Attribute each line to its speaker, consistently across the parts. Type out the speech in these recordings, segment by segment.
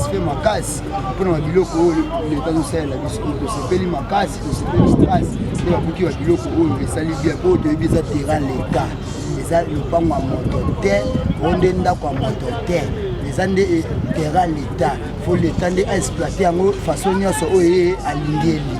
Speaker 1: satisfait makasi mpona babiloko oyo leta tosalela biso tosepeli makasi tosepeli strase nde babuki babiloko oyo esali bia po toyebi eza terrain leta eza lopango ya moto te onde ndako ya moto te eza nde terrain leta fo leta nde aexploite yango façon nyonso oyo ye alingeli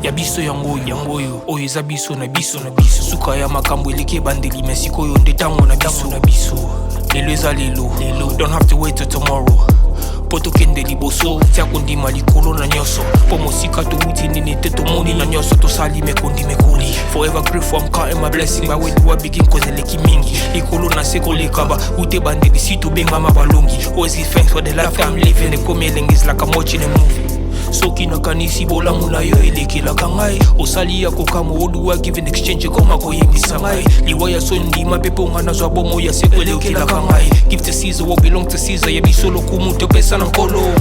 Speaker 2: ya biso yango oyo eza biso na biso suka ya makambo eleki ebandeli me sikoyo nde ntango na biso lelo eza lelo don't have to wait till tomorrow po tokende liboso tia kondima likolo na nyonso po mosika towuti nini te tomoni na nyonso tosali mekoli forever grateful I'm counting my blessing but when do I begin cause eleki mingi likolo na se kolekaba ute bandeli si tobengama balongi always give thanks for the life I'm living ekomi elengis like I'm watching a movie soki nakanisi bolamu na yo elekelaka ngai osali ya kokama oduwa give in exchange koma koyebisa ngai liwa ya so ndima mpe mpo nga nazwa bomo ya seko elekelaka ngai give to Caesar what belong to Caesar yebiso lokumu topesa na nkolo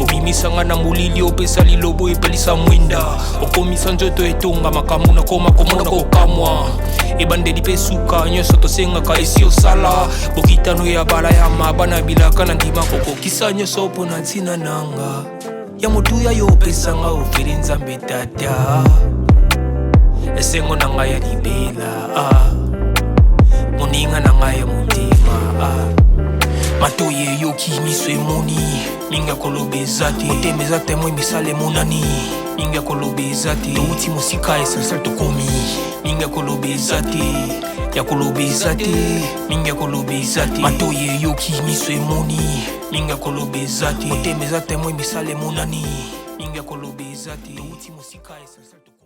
Speaker 2: obimisa nga na molili opesa lilobo epelisa mwinda okomisa nzoto etonga makambo nakoma komona kokamwa ebandeli mpe suka nyonso tosengaka esi osala bokitano ya bala ya mabana bilaka na ndima kokokisa nyonso mpo na ntina nanga ya motuya yo opesanga ofeli nzambe tata esengo na ngai ya libela moninga na ngai ya motema matoyi eyoki miso emoni mingi ya koloba eza te motema eza temoi misala emonani mingi ya koloba eza te touti mosika esensiel tokomi mingi ya koloba eza te mingi ya koloba eza te matoyi eyoki miso emoni mingi ya koloba eza te motema eza temoi misala emonani mingi ya koloba eza te touti mosika esensiel tokomi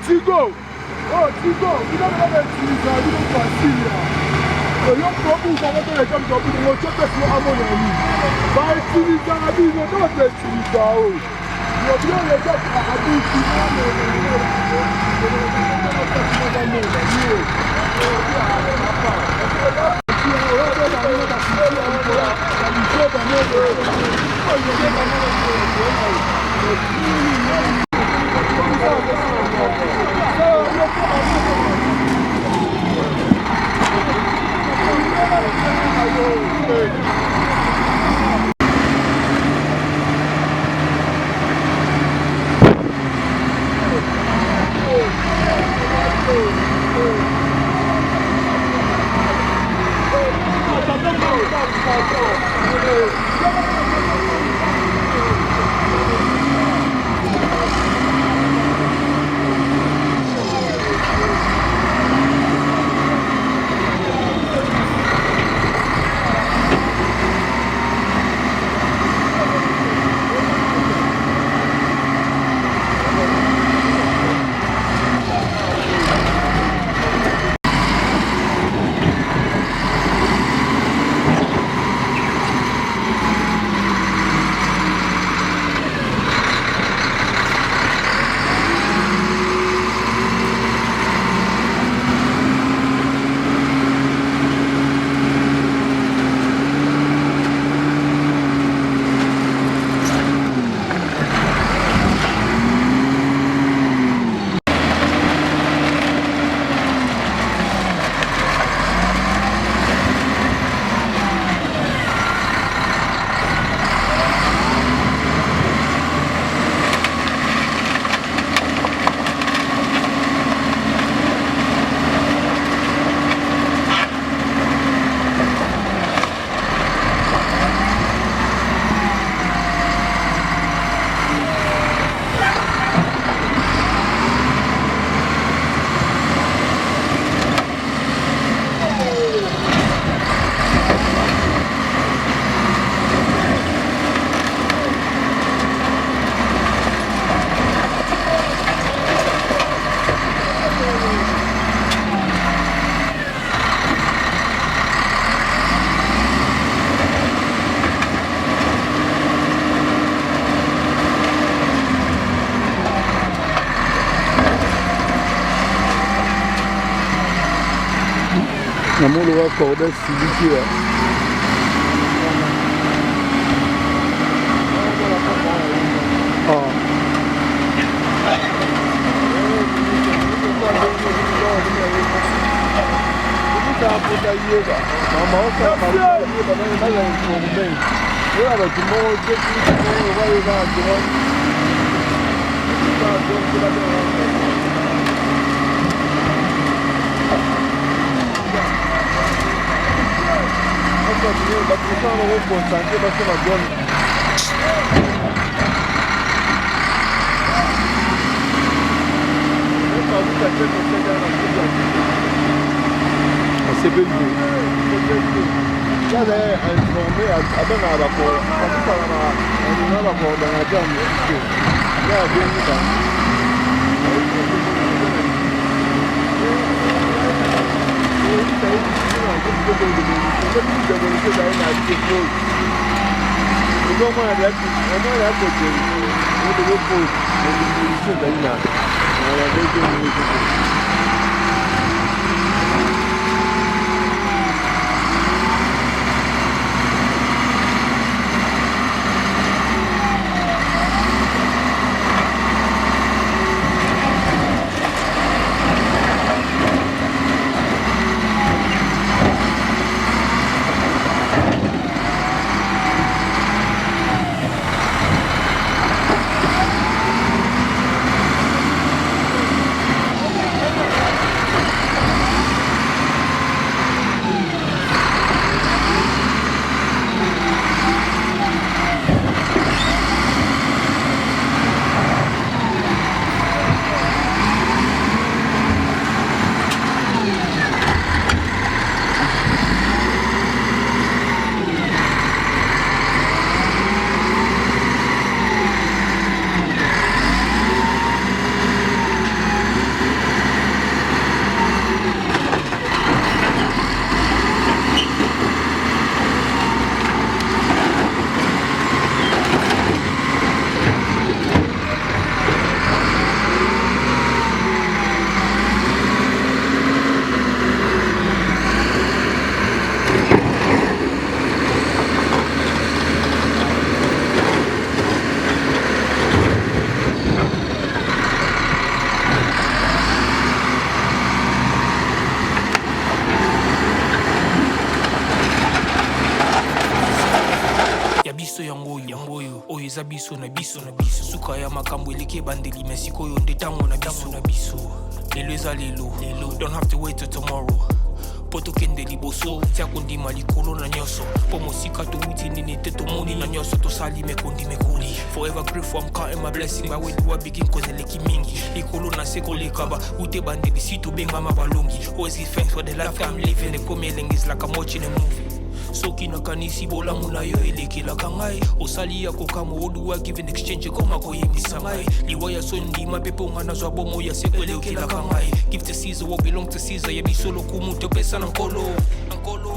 Speaker 3: Tigo! Oh, Tigo! You don't have a teaser, you don't conceal it. So your problem is that they come to the most of your ammonia. By teaser, I mean, you don't get teaser. You're beyond the top of a big namoni wa corda siliki ya c'est belle. Là, informé à ben à la porte, on a la porte dans la gamme. Là, bien
Speaker 2: eza biso na biso na biso suka ya makambo eleki ebandeli me sikoyo nde ntango na biso na biso lelo eza lelo don't have to wait till tomorrow po tokende liboso tia kondima likolo na nyonso po mosika touti nini te tomoni na nyonso tosali mekondima ekoli forever grateful I'm counting my blessing ba weliwa begin cause eleki mingi likolo na se kolekaba ute bandeli si tobengama balongi always give thanks for the life I'm living ekomi elengi is like I'm watching a movie soki nakanisi bolamu na yo elekelaka ngai osali ya kokamo oluwa give in exchange koma koyebisa ngai liwa ya so ndima mpe mpo nga nazwa bomo ya seko elekelaka ngai give to Caesar what belong to Caesar yebiso lokumu topesa na nkolo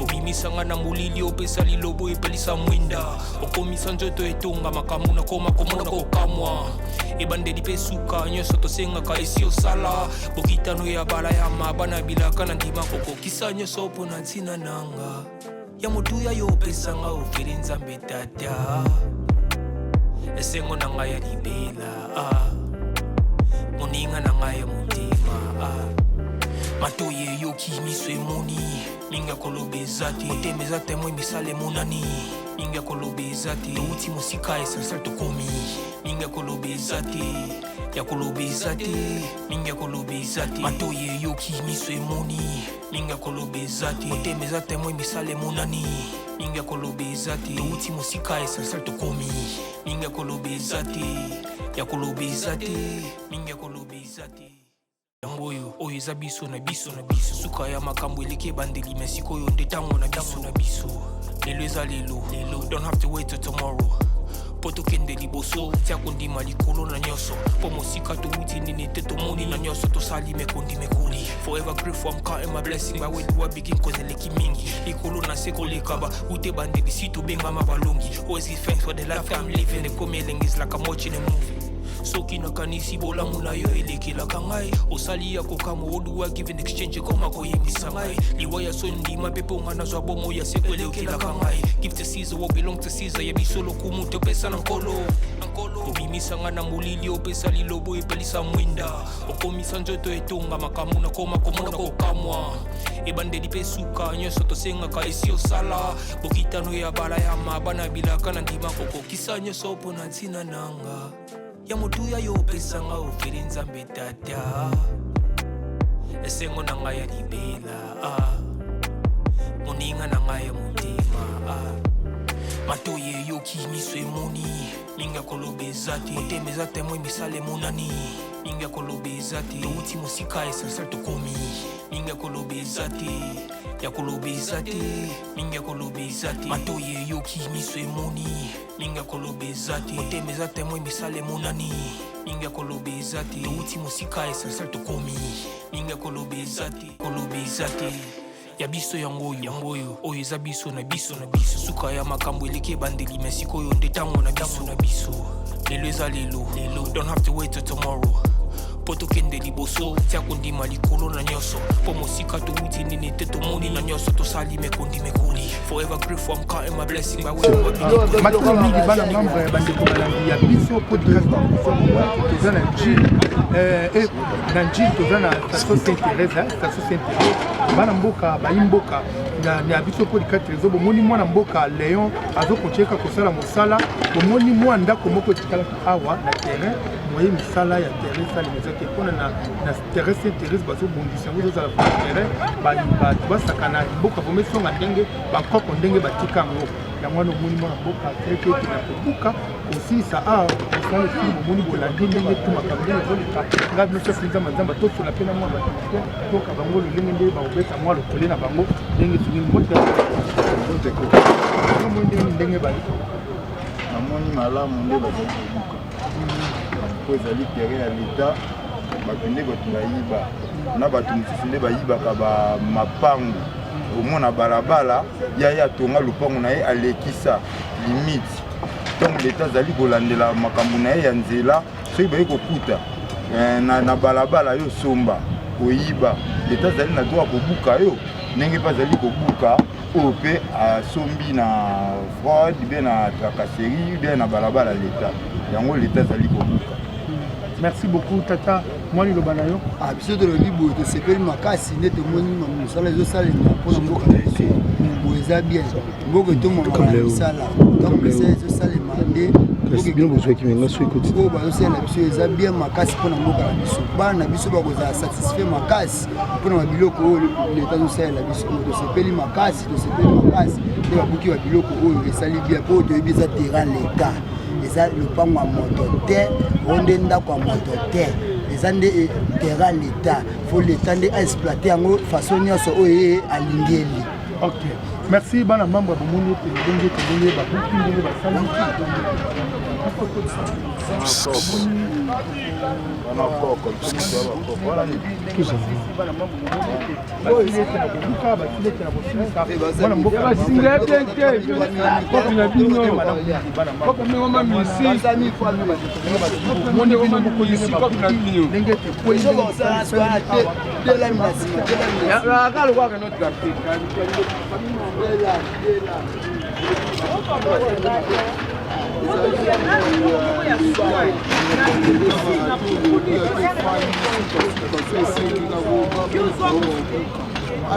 Speaker 2: obimisanga na molili opesa lilobo epelisa mwinda okomisa nzoto etonga makambo na koma komona kokamwa ebandeli mpe suka nyonso tosengaka esi osala bokitano ya bala ya mabana bilaka na ndima kokokisa nyonso mpo na ntina nanga ya motuya yo opesanga ofeli nzambe tata esengo na ngai ya libela moninga na ngai ya motima matoye eyoki miso emoni mingi akoloba eza te motema eza temoi misala emonani mingi akoloba eza te touti mosika esansal tokomi mingi akoloba eza te yakoloba eza te mingi akoloba eza te matoye eyoki miso emoni mingi akoloba eza te motema eza temoi misala emonani mingi akoloba eza te touti mosika esansal tokomi mingi akoloba eza te yakoloba eza te mingi akoloba eza te yango oyo eza biso na biso na biso suka ya makambo eleki ebandeli me sikoyo nde ntango na biso na biso lelo eza lelo don't have to wait till tomorrow po tokende liboso tia kondima likolo na nyonso po mosika touti nini te tomoni na nyonso tosali mekondima ekoli forever grateful I'm counting my blessing ba weliwa begin cause eleki mingi likolo na se kolekaba ute bandeli si tobengama balongi always give thanks for the life I'm living ekomi elengi is like I'm watching a movie soki nakanisi bolamu na yo elekelaka ngai osali ya kokama oduwa give in exchange koma koyebisa ngai liwa ya so ndima mpe mpo nga nazwa bomo ya seko elekelaka ngai give to Caesar what belong to Caesar ya biso lokumu topesa na nkolo obimisa nga na molili opesa lilobo epelisa mwinda okomisa nzoto etonga makambo nakoma komona kokamwa ebandeli mpe suka nyonso tosengaka esi osala bokitano ya bala ya mabana bilaka na ndima kokokisa nyonso mpo na ntina nanga ya motuya yo opesanga ofele nzambe tata esengo na ngai ya libela moninga na ngai ya motema matoye yoki miso emoni minga kolobeza te motema eza temo emisala emonani minga kolobeza te touti mosika esansel tokomi minga kolobeza te ya kolobeza te minga kolobeza te matoye yoki miso emoni minga kolobeza te motema eza temo emisala emonani minga kolobeza te touti mosika esansel tokomi minga kolobeza te ya biso yango oyo eza biso na biso suka ya makambo eleki ebandeli me sikoyo nde ntango na biso lelo eza lelo don't have to wait till tomorrow po tokende liboso tia kondima likolo na nyonso po mosika touti nini te tomoni na nyonso tosali mekoli forever grateful I'm counting my blessing by way of
Speaker 3: matino mingi bana membre bandeko balandi ya biso podcast toza na njil toza na station Saint-Thérèse bana mboka bayimboka na biso podcast ezo bomoni mwana mboka Léon azokotieka kosala mosala bomoni mwa ndako moko tikalaka awa na terrain moye misala ya terrain sali mezaki mpona na terrain Saint-Thérèse bazobongisa yango ezozala po terrain bato basakana mboka bomesonga ndenge bankoko ndenge batika yango yango wana omoni mwana mboka treke ete na kobuka kosilisa osala esili bomoni bolandi ndenge tumaka ndenge ezoleka ngai bino chef nzamba nzamba tosola mpe na mwa bato toka bango lolenge nde baobeta mwa lokole na bango ndenge songini ndenge bali
Speaker 4: namoni malamu nde bazali kobuka po ezali terrain ya leta bato nde bato bayiba na bato mosusu nde bayibaka bamapangu omona balabala yaya atonga lupango na ye alekisa limite ntango leta azali kolandela makambo na ye ya nzela soki baye kokuta na balabala yo somba koyiba leta azali na droit kobuka yo ndenge mpe azali kobuka oyo mpe asombi na fraude mpe na tracasserie mpe na balabala leta yango leta azali kobuka.
Speaker 3: Merci beaucoup tata mwali loba na yo
Speaker 1: biso tolobi boye tosepeli makasi nde tomoni mosala ezosalema mpona mboka na biso boye eza bien mboka etomamama na misala ntango misala ezosalema nde oyo bazosalela biso eza bien makasi mpona mboka na biso bana na biso bakozala satisfait makasi mpona babiloko oyo leta azosalela biso tosepeli makasi nde babuki babiloko oyo esali bien mpo toyebi eza terrain leta eza lopango ya moto te onde ndako ya moto te eza nde terrain leta fo leta nde aexploite yango façon nyonso oyo ye alingeli.
Speaker 3: Ok, merci bana membre bomoni ete ndenge tobonye babuki ndenge basali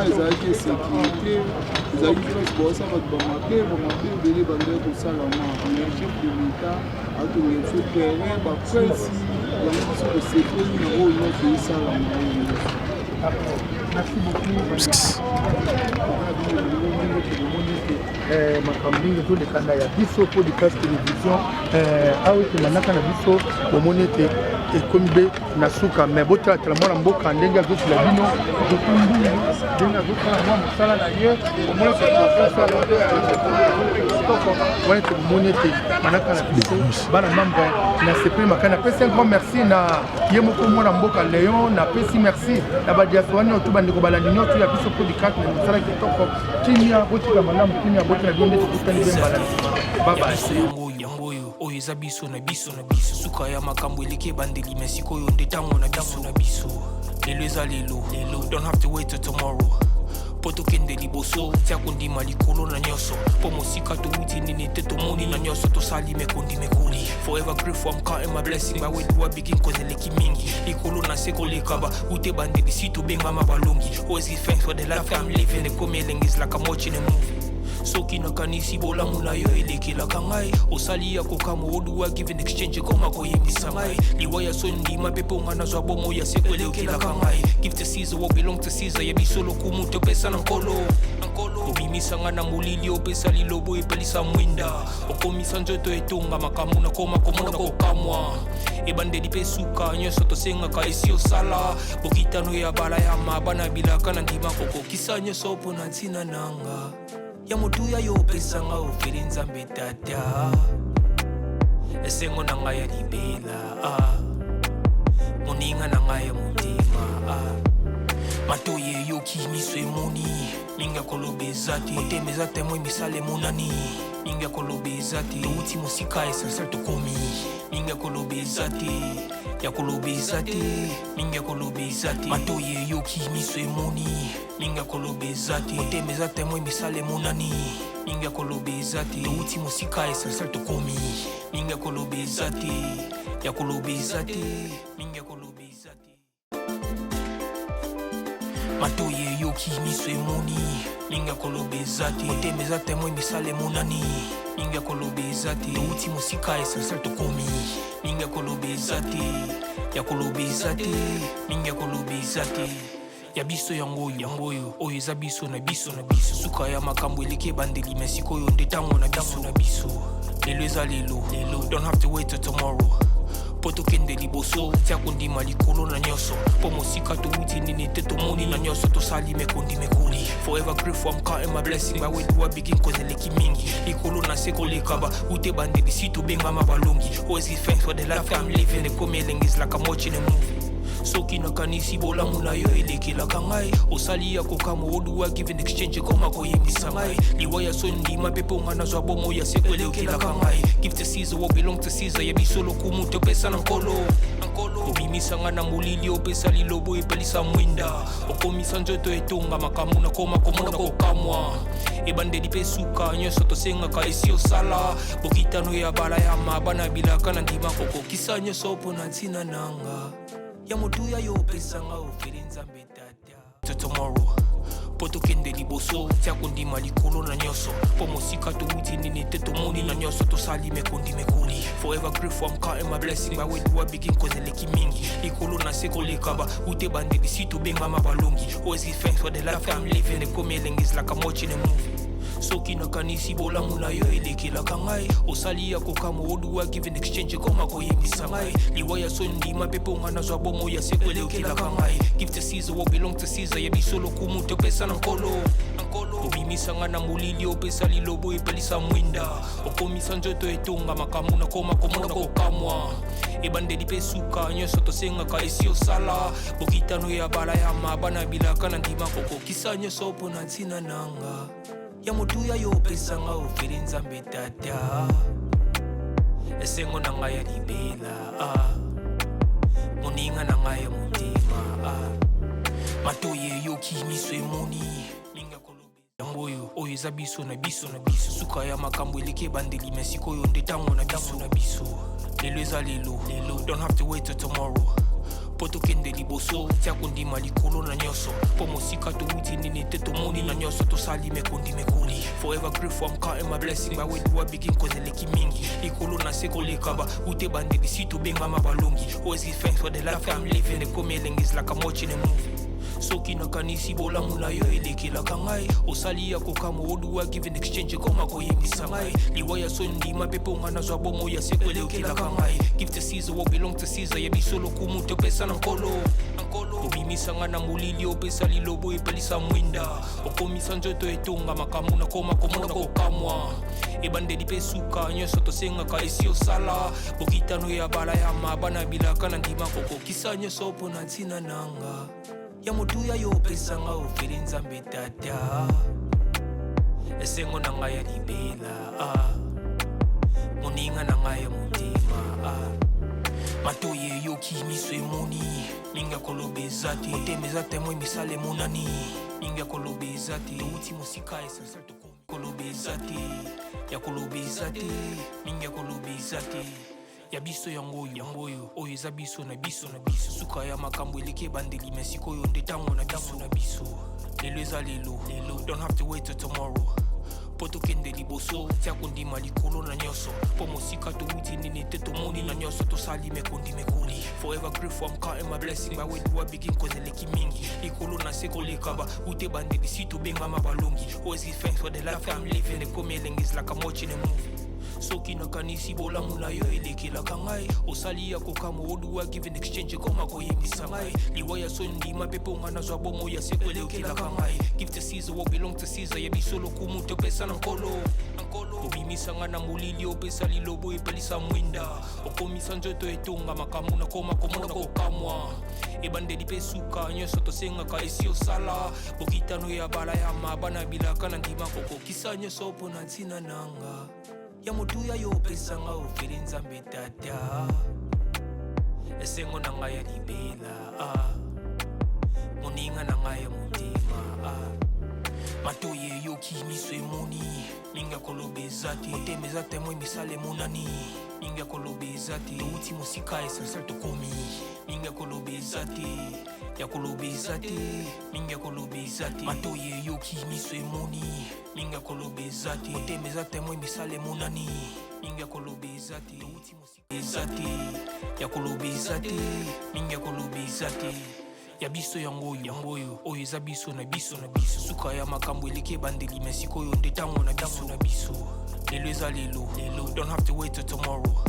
Speaker 5: ezalaki esécurité ezalaki place bosa bato bamabe ebele bandeki kosalama mais chef de l'état atonga biso terrain baprinsi yango biso tosepeli na oyo nyonso esalama oyo.
Speaker 3: Merci beaucoup. makambo mingi tolekanda ya biso podcast télévision awa tolandaka na biso bomoni ete ekomi be na suka me botalatala mwana mboka ndenge azosila bino ndenge azosala mwa mosala na ye omoni wana ete bomoni ete manaka na biso bana membre na sepeli makani napesi un grand merci na ye moko mwana mboka Léon napesi merci na badiaspora nyonso bandeko balandi nyonso ya biso podcast na mosala kitoko kimia botika malamu kimia botina bino nde tokutani be mbala bye bye.
Speaker 2: yangoyo oyo eza biso na biso na biso suka ya makambo eleki bandeli mais sikoyo nde ntango na biso na biso lelo eza lelo don't have to wait till tomorrow po tokende liboso tia kondima likolo na nyonso po mosika touti nini te tomoni na nyonso tosali mekondima ekoli forever grateful I'm counting my blessing baweduwa begin cause eleki mingi likolo na se koleka ba ute bandeli si tobengama balongi always give thanks for the life I'm living ekomi elenge is like I'm watching a movie soki nakanisi bolamu na yo elekelaka ngai osali ya kokama oduwa give in exchange koma koyembisa ngai liwa ya so ndima pepe onga nazwa bomo ya seko elekelaka ngai give to Caesar what belong to Caesar yebi lokumu topesa na nkolo obimisa nga na molili opesa lilobo epelisa mwinda okomisa nzoto etonga makambo na koma komona kokamwa ebandeli pe suka nyonso tosengaka esi osala bokitano ya bala ya mabana bilaka na ndima kokokisa nyonso mpo na ntina nanga ya motuya yo opesanga ofeli nzambe tata esengo na ngai ya libela moninga na ngai ya motema matoye eyoki miso emoni mingi ya koloba eza te motema eza temo emisala emonani mingi ya koloba eza te touti mosika esansal tokomi mingi ya koloba eza te ya koloba eza te mingi ya koloba eza te matoye eyoki miso emoni mingi ya koloba eza te motema eza temo emisala emonani mingi ya koloba eza te touti mosika esansal tokomi mingi ya koloba eza te ya koloba eza te mingi ya koloba eza te matoye eyoki miso emoni mingi ya koloba eza te motema eza temo emisala emonani mingi ya koloba eza te touti mosika esansal tokomi mingi ya koloba eza te ya koloba eza te mingi ya koloba eza te ya biso yangoyo oyo eza biso na biso suka ya makambo eleki bandeli mais sikoyo nde ntango na biso na biso lelo eza lelo don't have to wait till tomorrow po tokende liboso tia kondima likolo na nyonso po mosika touti nini te tomoni na nyonso tosali mekondima ekoli forever grateful I'm counting my blessing baweduwa begin cause eleki mingi likolo na se koleka ba ute bandeli si tobengama balongi always give thanks for the life I'm living ekomi elenge is like I'm watching a movie soki nakanisi bolamu na yo elekelaka ngai osali ya kokama oduwa give in exchange koma koyembisa ngai liwa ya so ndima pepe onga nazwa bomo ya seko elekelaka ngai give to Caesar what belong to Caesar yebi lokumu topesa na nkolo obimisa nga na molili opesa lilobo epelisa mwinda okomisa nzoto etonga makambo na koma komona kokamwa ebandeli pe suka nyonso tosengaka esi osala bokitano ya bala ya mabana bilaka na ndima kokokisa nyonso mpo na ntina nanga ya motuya yo opesanga ofeli nzambe tata to tomorrow po tokende liboso tia kondima likolo na nyonso po mosika touti nini te tomoni na nyonso tosali mekondima ekoli forever grateful I'm counting my blessing baweduwa begin cause eleki mingi likolo na se koleka ba ute bandeli si tobengama balongi always give thanks for the life I'm living ekomi elenge is like I'm watching a movie soki nakanisi bolamu na yo elekelaka ngai osali ya kokama oduwa give in exchange koma koyembisa ngai liwa ya so ndima pepe onga nazwa bomo ya seko elekelaka ngai give to Caesar what belong to Caesar yebi lokumu topesa na nkolo obimisa nga na molili opesa lilobo epelisa mwinda okomisa nzoto etonga makambo na koma komona kokamwa ebandeli pe suka nyonso tosengaka esi osala bokitano ya bala ya mabana bilaka na ndima kokokisa nyonso mpo na ntina nanga ya motuya yo opesanga ofeli nzambe tata esengo na ngai ya libela moninga na ngai ya motema matoye eyoki miso emoni mingi ya koloba yangoyo oyo eza biso na biso suka ya makambo eleki bandeli mais sikoyo nde ntango na biso na biso lelo eza lelo don't have to wait till tomorrow po tokende liboso tia kondima likolo na nyonso po mosika touti nini te tomoni na nyonso tosali mekondima ekoli forever grateful I'm counting my blessing baweduwa begin cause eleki mingi likolo na se koleka ba ute bandeli si tobengama balongi always give thanks for the life I'm living ekomi elenge is like I'm watching a movie soki nakanisi bolamu na yo elekelaka ngai osali ya kokama oduwa give in exchange koma koyembisa ngai liwa ya so ndima pepe onga nazwa bomo ya seko elekelaka ngai give to Caesar what belong to Caesar yebi lokumu topesa na nkolo obimisa nga na molili opesa lilobo epelisa mwinda okomisa nzoto etonga makambo na koma komona kokamwa ebandeli pe suka nyonso tosengaka esi osala bokitano ya bala ya mabana bilaka na ndima kokokisa nyonso mpo na ntina nanga ya motuya yo opesanga ofeli nzambe tata esengo na ngai ya libela moninga moninga na ngai ya motema matoye yoki miso emoni mingi akoloba eza te motema eza temoi misala emonani mingi akoloba eza te touti mosika esasal tokomi koloba eza te ya koloba eza te mingi akoloba eza te ya biso yango oyo eza biso na biso suka ya makambo eleki ebandeli me sikoyo nde ntango na biso lelo eza lelo don't have to wait till tomorrow po tokende liboso tia kondima likolo na nyonso po mosika touti nini te tomoni na nyonso tosali mekoli forever grateful I'm counting my blessing by when I begin cause eleki mingi likolo na se kolekaba ute bandeli si tobengama balongi always give thanks for the life I'm living ekomi elengis like I'm watching a movie soki nakanisi bolamu na yo elekelaka ngai osali ya kokama oduwa give in exchange koma koyebisa ngai liwa ya so ndima mpe mpo nga nazwa bomo ya seko elekelaka ngai give to Caesar what belong to Caesar yebiso lokumu topesa na nkolo obimisa nga na molili opesa lilobo epelisa mwinda okomisa nzoto etonga makambo na koma komona kokamwa ebandeli mpe suka nyonso tosengaka esi osala bokitano ya bala ya mabana bilaka na ndima kokokisa nyonso mpo na ntina nanga ya motuya yo opesanga ofeli nzambe tata esengo na ngai ya libela moninga na ngai ya motema matoye yoki miso emoni mingi akoloba eza te motema eza temoi misala emonani mingi akoloba eza te touti mosika esasal tokomi mingi akoloba eza te ya koloba eza te mingi akoloba eza te matoye yoki miso emoni mingi akoloba eza te motema eza temoi misala emonani mingi akoloba eza te touti mosika eza te ya koloba eza te mingi akoloba eza te ya biso yango oyo eza biso na biso suka ya makambo eleki ebandeli me sikoyo nde ntango na biso lelo eza lelo don't have to wait till tomorrow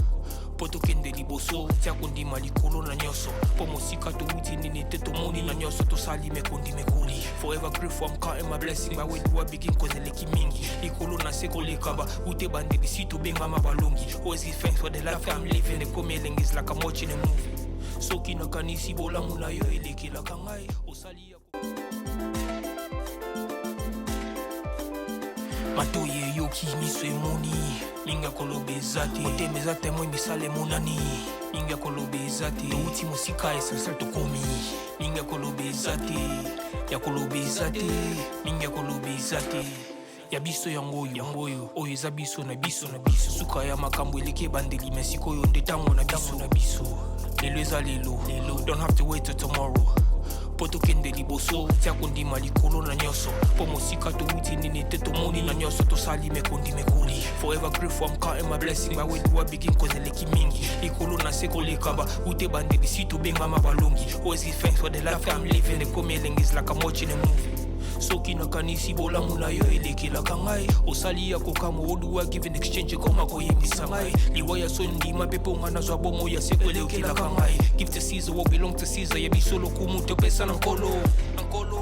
Speaker 2: po tokende liboso tia kondima likolo na nyonso po mosika touti nini te tomoni na nyonso tosali mekoli forever grateful I'm counting my blessing by when I begin cause eleki mingi likolo na se kolekaba ute bandeli si tobengama balongi always give thanks for the life I'm living ekomi elengis like I'm watching a movie soki nakanisi bolamu na yo elekelaka ngai osali ya matoye yoki miso emoni mingi akoloba eza te motema eza temoi misala emonani mingi akoloba eza te touti mosika esasal tokomi mingi akoloba eza te ya koloba eza te mingi akoloba eza te ya biso yango oyo eza biso na biso suka ya makambo eleki ebandeli me sikoyo nde ntango na biso lelo eza lelo don't have to wait till tomorrow po tokende liboso tia kondima likolo na nyonso po mosika touti nini te tomoni na nyonso tosali mekoli forever grateful I'm counting my blessing by when I begin cause eleki mingi likolo na se kolekaba ute bandeli si tobengama balongi always give thanks for the life I'm living ekomi elengis like I'm watching a movie soki nakanisi bolamu na yo elekelaka ngai osali ya kokama oduwa give in exchange koma koyebisa ngai liwa ya so ndima mpe mpo nga nazwa bomo ya seko elekelaka ngai give to Caesar what belong to Caesar yebiso lokumu topesa na nkolo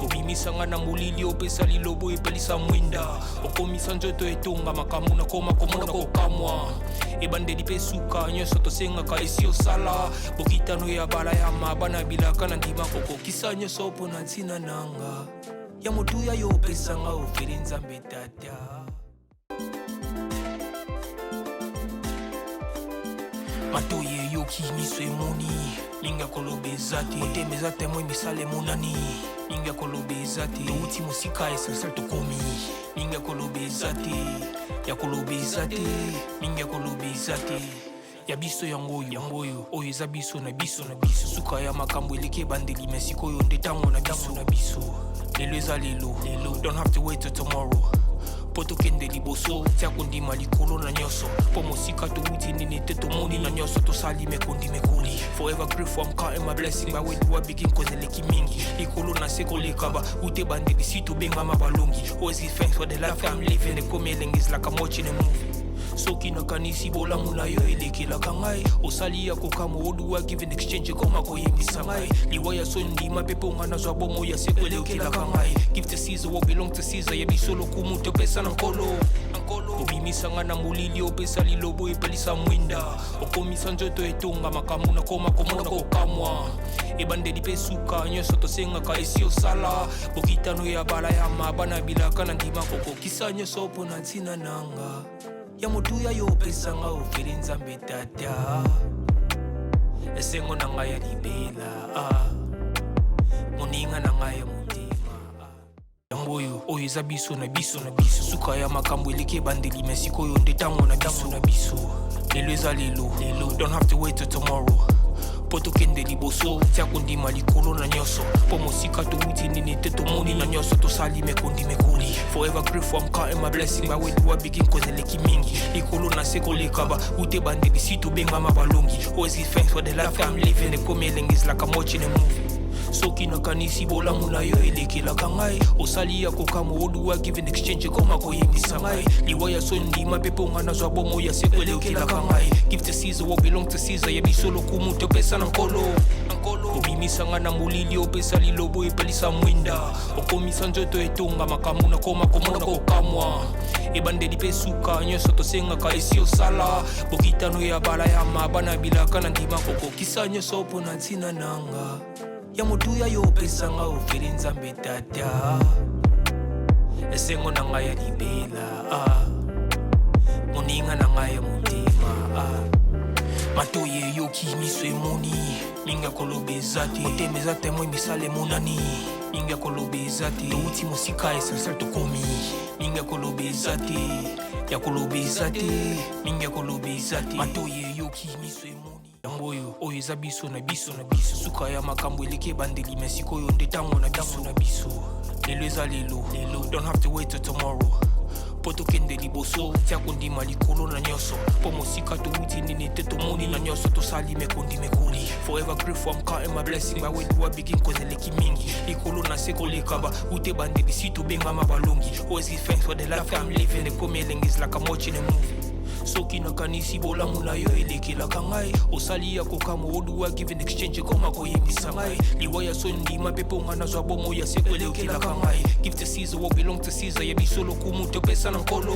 Speaker 2: obimisa nga na molili opesa lilobo epelisa mwinda okomisa nzoto etonga makambo na koma komona kokamwa ebandeli mpe suka nyonso tosengaka esi osala bokitano ya bala ya mabana bilaka na ndima kokokisa nyonso mpo na ntina nanga ya motuya yo opesanga ofeli nzambe tata matoye yoki miso emoni mingi akoloba eza te motema eza temoi misala emonani mingi akoloba eza te touti mosika esasal tokomi mingi akoloba eza te ya koloba eza te mingi akoloba eza te ya biso yango oyo eza biso na biso suka ya makambo eleki ebandeli me sikoyo nde ntango na biso lelo eza lelo don't have to wait till tomorrow po tokende liboso tia kondima likolo na nyonso po mosika touti nini te tomoni na nyonso tosali mekoli forever grateful I'm counting my blessing by when I begin cause eleki mingi likolo na se kolekaba ute bandeli si tobengama balongi always give thanks for the life I'm living ekomi elengis like I'm watching a movie soki nakanisi bolamu na yo elekelaka ngai osali ya kokama oduwa give in exchange koma koyebisa ngai liwa ya so ndima mpe mpo nga nazwa bomo ya seko elekelaka ngai give to Caesar what belong to Caesar yebiso lokumu topesa na nkolo obimisa nga na molili opesa lilobo epelisa mwinda okomisa nzoto etonga makambo na koma komona kokamwa ebandeli mpe suka nyonso tosengaka esi osala bokitano ya bala ya mabana bilaka na ndima kokokisa nyonso mpo na ntina nanga ya motuya yo opesanga ofele nzambe tata esengo na ngai ya libela moninga na ngai ya motema yango oyo eza biso na biso suka ya makambo eleki ebandeli me sikoyo nde ntango na biso lelo eza lelo don't have to wait till tomorrow po tokende liboso tia kondima likolo na nyonso po mosika towuti nini te tomoni na nyonso tosali mekondi mekoli forever grateful I'm counting my blessing my way to a begin kozeleki mingi likolo na se koleka ba ute bandeli si tobengama balongi always give thanks for the life I'm living ekomi elengi is like I'm watching a movie soki nakanisi bolamu na yo elekelaka ngai osali ya kokamo oluwa give in exchange koma koyebisa ngai liwa ya so ndima mpe mpo nga nazwa bomo ya seko elekelaka ngai give to Caesar what belong to Caesar yebiso lokumu topesa na nkolo obimisanga na molili opesa lilobo epelisa mwinda okomisa nzoto etonga makambo na koma komona kokamwa ebandeli mpe suka nyonso tosengaka esi osala bokitano ya bala ya mabana bilaka na ndima kokokisa nyonso mpo na ntina nanga ya motuya yo opesanga ofele nzambe tata esengo na ngai ya libela moninga na ngai ya motema matoye eyoki miso emoni mingi ya koloba eza te motema eza temoi misala emonani mingi ya koloba eza te touti mosika essentiel tokomi mingi ya koloba eza te ya koloba eza te mingi ya koloba eza te matoye eyoki miso emoni yango oyo eza biso na biso suka ya makambo eleki ebandeli me sikoyo nde ntango na biso lelo eza lelo don't have to wait till tomorrow po tokende liboso tia kondima likolo na nyonso po mosika towuti nini te tomoni na nyonso tosali mekondi mekoli forever grateful I'm counting my blessing my way to a begin kozeleki mingi likolo na se koleka ba ute bandeli si tobengama balongi always give thanks for the life I'm living ekomi elengi is like I'm watching a movie soki nakanisi bolamu na yo elekelaka ngai osali ya kokamo oluwa give in exchange koma koyebisa ngai liwa ya so ndima mpe mpo nga nazwa bomo ya seko elekelaka ngai give to Caesar what belong to Caesar yebiso lokumu topesa na nkolo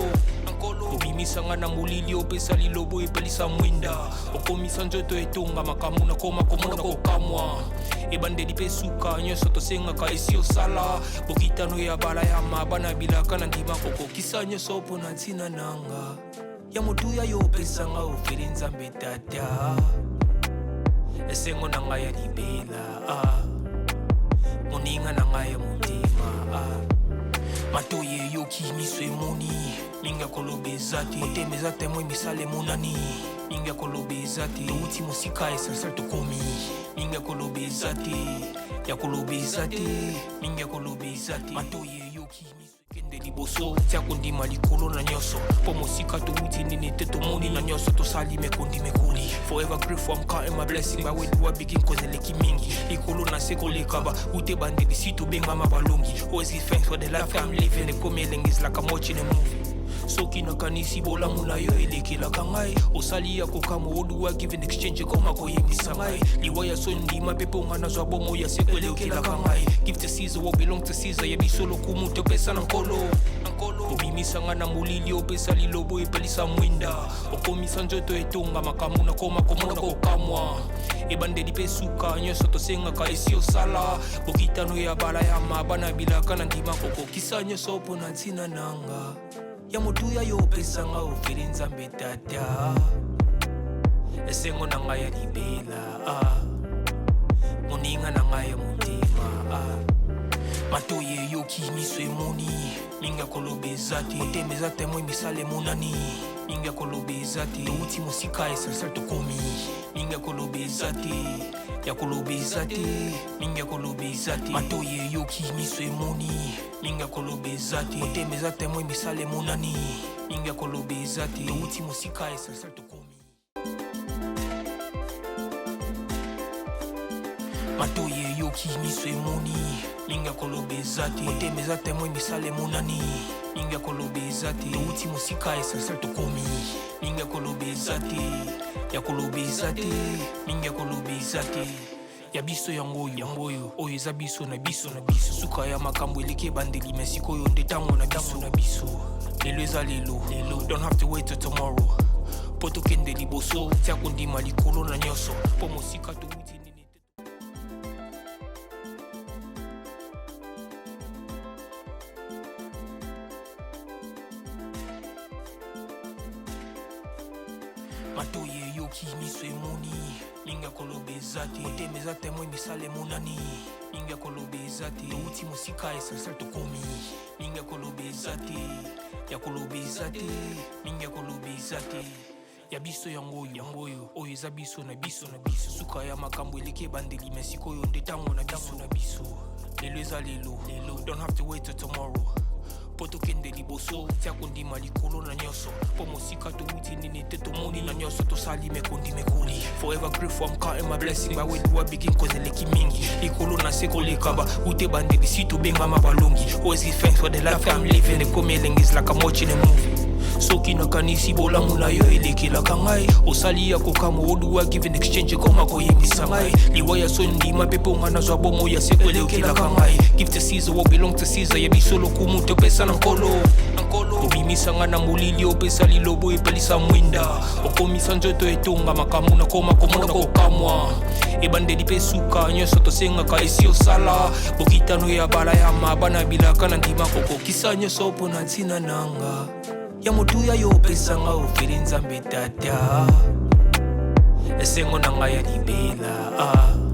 Speaker 2: obimisanga na molili opesa lilobo epelisa mwinda okomisa nzoto etonga makambo na koma komona kokamwa ebandeli mpe suka nyonso tosengaka esi osala bokitano ya bala ya mabana bilaka na ndima kokokisa nyonso mpo na ntina nanga ya motuya yo opesanga ofele nzambe tata esengo na ngai ya libela moninga na ngai ya motema matoye eyoki miso emoni mingi ya koloba eza te motema eza temoi misala emonani mingi ya koloba eza te touti mosika essentiel tokomi mingi ya koloba eza te ya koloba eza te mingi ya koloba eza te matoye eyoki miso kende liboso tia kondima likolo na nyonso po mosika towuti nini te tomoni na nyonso tosali mekondi mekoli forever grateful I'm counting my blessing my way to a begin kozeleki mingi likolo na se koleka ba ute bandeli si tobengama balongi always give thanks for the life I'm living ekomi elengi is like I'm watching a movie soki nakanisi bolamu na yo elekelaka ngai osali ya kokamo oluwa give in exchange koma koyebisa ngai liwa ya so ndima mpe mpo nga nazwa bomo ya seko elekelaka ngai give to Caesar what belong to Caesar yebiso lokumu topesa na nkolo obimisanga na molili opesa lilobo epelisa mwinda okomisa nzoto etonga makambo na koma komona kokamwa ebandeli mpe suka nyonso tosengaka esi osala bokitano ya bala ya mabana bilaka na ndima kokokisa nyonso mpo na ntina nanga ya motuya yo opesanga ofele nzambe tata esengo na ngai ya libela moninga na ngai ya motema matoye eyoki miso emoni mingi ya koloba eza te motema eza temoi misala emonani mingi ya koloba eza te touti mosika essentiel tokomi mingi ya koloba eza te ya koloba eza te mingi ya koloba eza te matoye eyoki miso emoni mingi ya koloba eza te motema eza temoi misala emonani mingi ya koloba eza te touti mosika essentiel tokomi matoye eyoki miso emoni mingi ya koloba eza te motema eza temoi misala emonani mingi ya koloba eza te touti mosika essentiel tokomi mingi ya koloba eza te ya koloba eza te mingi ya koloba eza te ya biso yango oyo eza biso na biso suka ya makambo eleki ebandeli me sikoyo nde ntango na biso lelo eza lelo don't have to wait till tomorrow po tokende liboso tia kondima likolo na nyonso po mosika towuti matoye yoki miso emoni ninga koloba eza te motema eza te moi misala emonani ninga koloba eza te touti mosika essentiel tokomi ninga koloba eza te ya koloba eza te ninga koloba eza te ya biso yango oyo eza biso na biso suka ya makambo eleki ebandeli me sikoyo nde ntango na biso lelo eza lelo don't have to wait till tomorrow po tokende liboso tia kondima likolo na nyonso po mosika touti nini te tomoni na nyonso tosali mekoli forever grateful I'm counting my blessing by way do I begin cause eleki mingi likolo na se kolekaba ute bandeli si tobengama balongi always give thanks for the life I'm living ekomi elengis like I'm watching a movie soki nakanisi bolamu na yo elekelaka ngai osali ya kokama oduwa give in exchange koma koyembisa ngai liwa ya so ndima mpe mpo nga nazwa bomo ya seko elekelaka ngai give to Caesar what belong to Caesar yebiso lokumu topesa na nkolo obimisa nga na molili opesa lilobo epelisa mwinda okomisa nzoto etonga makambo nakoma komona kokamwa ebandeli mpe suka nyonso tosengaka esi osala bokitano ya bala ya mabana bilaka na ndima kokokisa nyonso mpo na ntina nanga ya motuya yo opesanga ofeli nzambe tata esengo na ngai ya libela